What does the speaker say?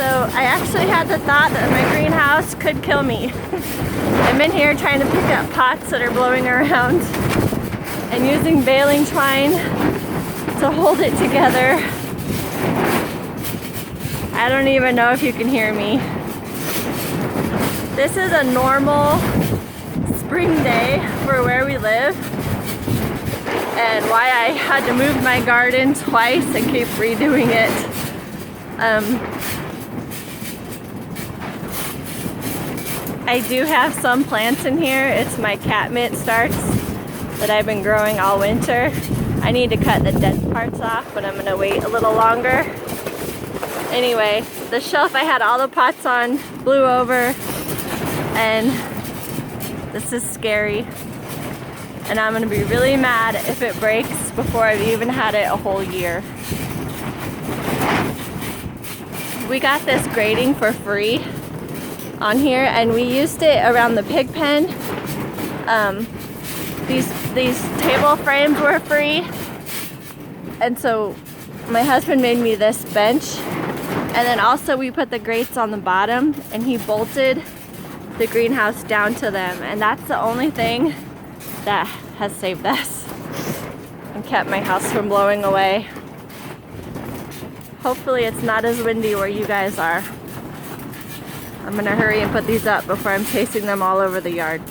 So I actually had the thought that my greenhouse could kill me. I'm in here trying to pick up pots that are blowing around and using baling twine to hold it together. I don't even know if you can hear me. This is a normal spring day for where we live, and why I had to move my garden twice and keep redoing it. I do have some plants in here. It's my catmint starts that I've been growing all winter. I need to cut the dead parts off, but I'm gonna wait a little longer. Anyway, the shelf I had all the pots on blew over, and this is scary. And I'm gonna be really mad if it breaks before I've even had it a whole year. We got this grating for free on here, and we used it around the pig pen. These table frames were free, and so my husband made me this bench, and then also we put the grates on the bottom, and he bolted the greenhouse down to them, and that's the only thing that has saved us and kept my house from blowing away. Hopefully it's not as windy where you guys are. I'm gonna hurry and put these up before I'm chasing them all over the yard.